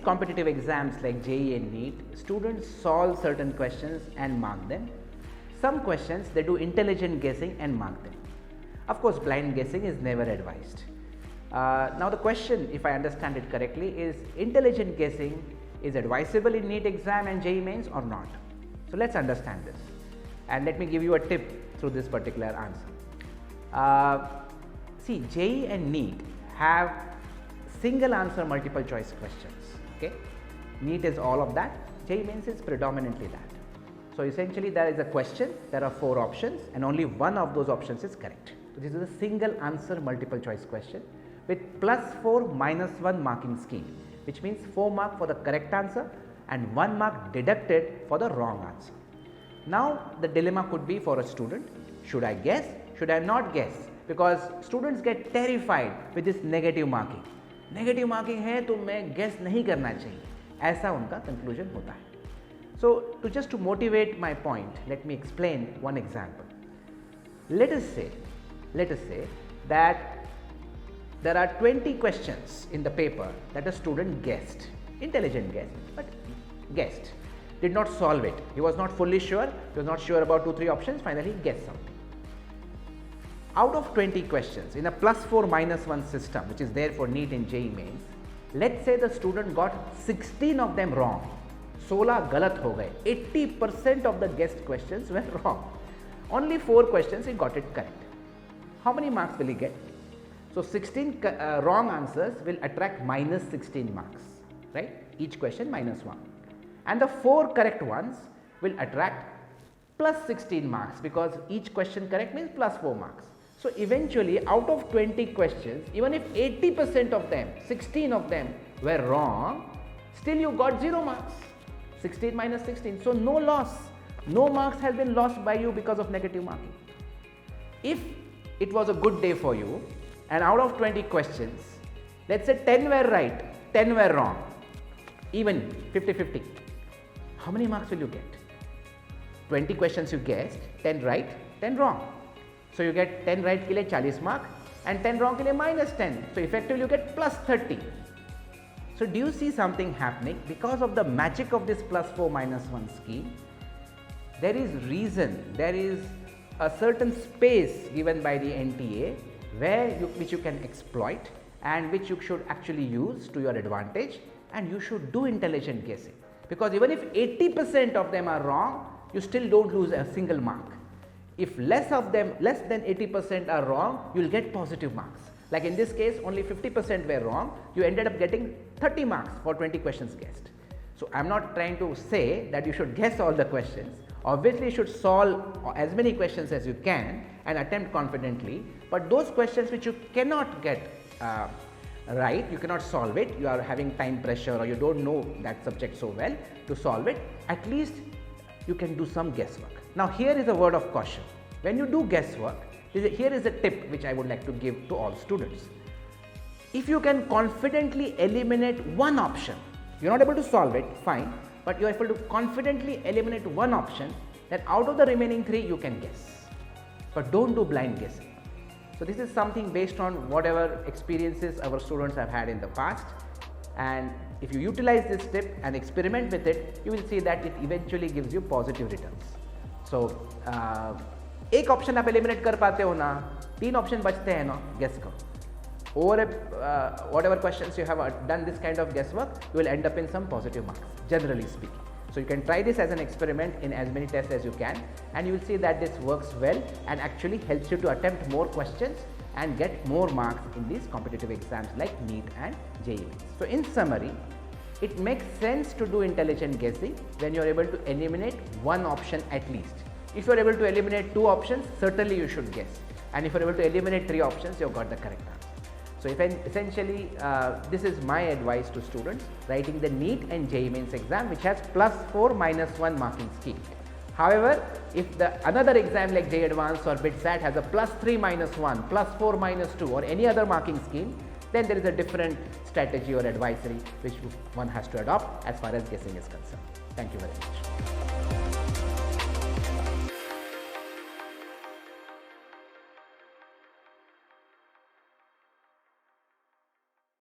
competitive exams like JEE and NEET, students solve certain questions and mark them. Some questions they do intelligent guessing and mark them. Of course, blind guessing is never advised. Now the question, if I understand it correctly, is intelligent guessing is advisable in NEET exam and JEE mains or not? So let's understand this, and let me give you a tip through this particular answer. See, JEE and NEET have single answer multiple choice questions. Okay, NEET is all of that, JEE mains is predominantly that. So essentially there is a question, there are 4 options and only one of those options is correct. So this is a single answer multiple choice question with +4 -1 marking scheme, which means 4 mark for the correct answer and 1 mark deducted for the wrong answer. Now the dilemma could be for a student, should I guess, should I not guess? Because students get terrified with this negative marking. Negative marking है तो मैं guess नहीं करना चाहिए, ऐसा उनका conclusion होता है. So to motivate my point, let me explain one example. Let us say that there are 20 questions in the paper that a student guessed, intelligent guess, but guessed, did not solve it. He was not fully sure, he was not sure about 2-3 options, finally he guessed something. Out of 20 questions in a +4 -1 system, which is there for NEET and JEE mains, let's say the student got 16 of them wrong. 16 गलत हो गए, 80% of the guessed questions were wrong. Only 4 questions he got it correct. How many marks will he get? So 16 wrong answers will attract -16 marks, right? Each question -1. And the 4 correct ones will attract +16 marks, because each question correct means +4 marks. So eventually out of 20 questions, even if 80% of them, 16 of them were wrong, still you got 0 marks. 16 minus 16, so no loss, no marks has been lost by you because of negative marking. If it was a good day for you and out of 20 questions, let's say 10 were right, 10 were wrong, even 50-50, how many marks will you get? 20 questions you guessed, 10 right, 10 wrong. So you get 10 right ke liye 40 mark and 10 wrong ke liye -10. So effectively you get +30. So do you see something happening? Because of the magic of this +4 -1 scheme, there is reason, there is a certain space given by the NTA which you can exploit and which you should actually use to your advantage, and you should do intelligent guessing, because even if 80% of them are wrong, you still don't lose a single mark. If less than 80% are wrong, you will get positive marks. Like in this case, only 50% were wrong, you ended up getting 30 marks for 20 questions guessed. So I am not trying to say that you should guess all the questions. Obviously, you should solve as many questions as you can and attempt confidently, but those questions which you cannot get right, you cannot solve it, you are having time pressure or you don't know that subject so well to solve it, at least you can do some guesswork. Now here is a word of caution. When you do guesswork, here is a tip which I would like to give to all students. If you can confidently eliminate one option, you are not able to solve it, fine, but you are able to confidently eliminate one option, then out of the remaining 3 you can guess. But don't do blind guessing. So this is something based on whatever experiences our students have had in the past, and if you utilize this tip and experiment with it, you will see that it eventually gives you positive returns. So एक option आप eliminate कर पाते हो ना, 3 option बचते हैं ना, guess करो. Over whatever questions you have done this kind of guesswork, you will end up in some positive marks, generally speaking. So you can try this as an experiment in as many tests as you can, and you will see that this works well and actually helps you to attempt more questions and get more marks in these competitive exams like NEET and JEE. So in summary, it makes sense to do intelligent guessing when you are able to eliminate one option at least. If you are able to eliminate 2 options, certainly you should guess, and if you are able to eliminate 3 options, you have got the correct answer. So essentially this is my advice to students writing the NEET and JEE mains exam, which has +4 -1 marking scheme. However, if the another exam like JEE Advanced or BITSAT has a +3 -1, +4 -2 or any other marking scheme, then there is a different strategy or advisory which one has to adopt as far as guessing is concerned. Thank you very much.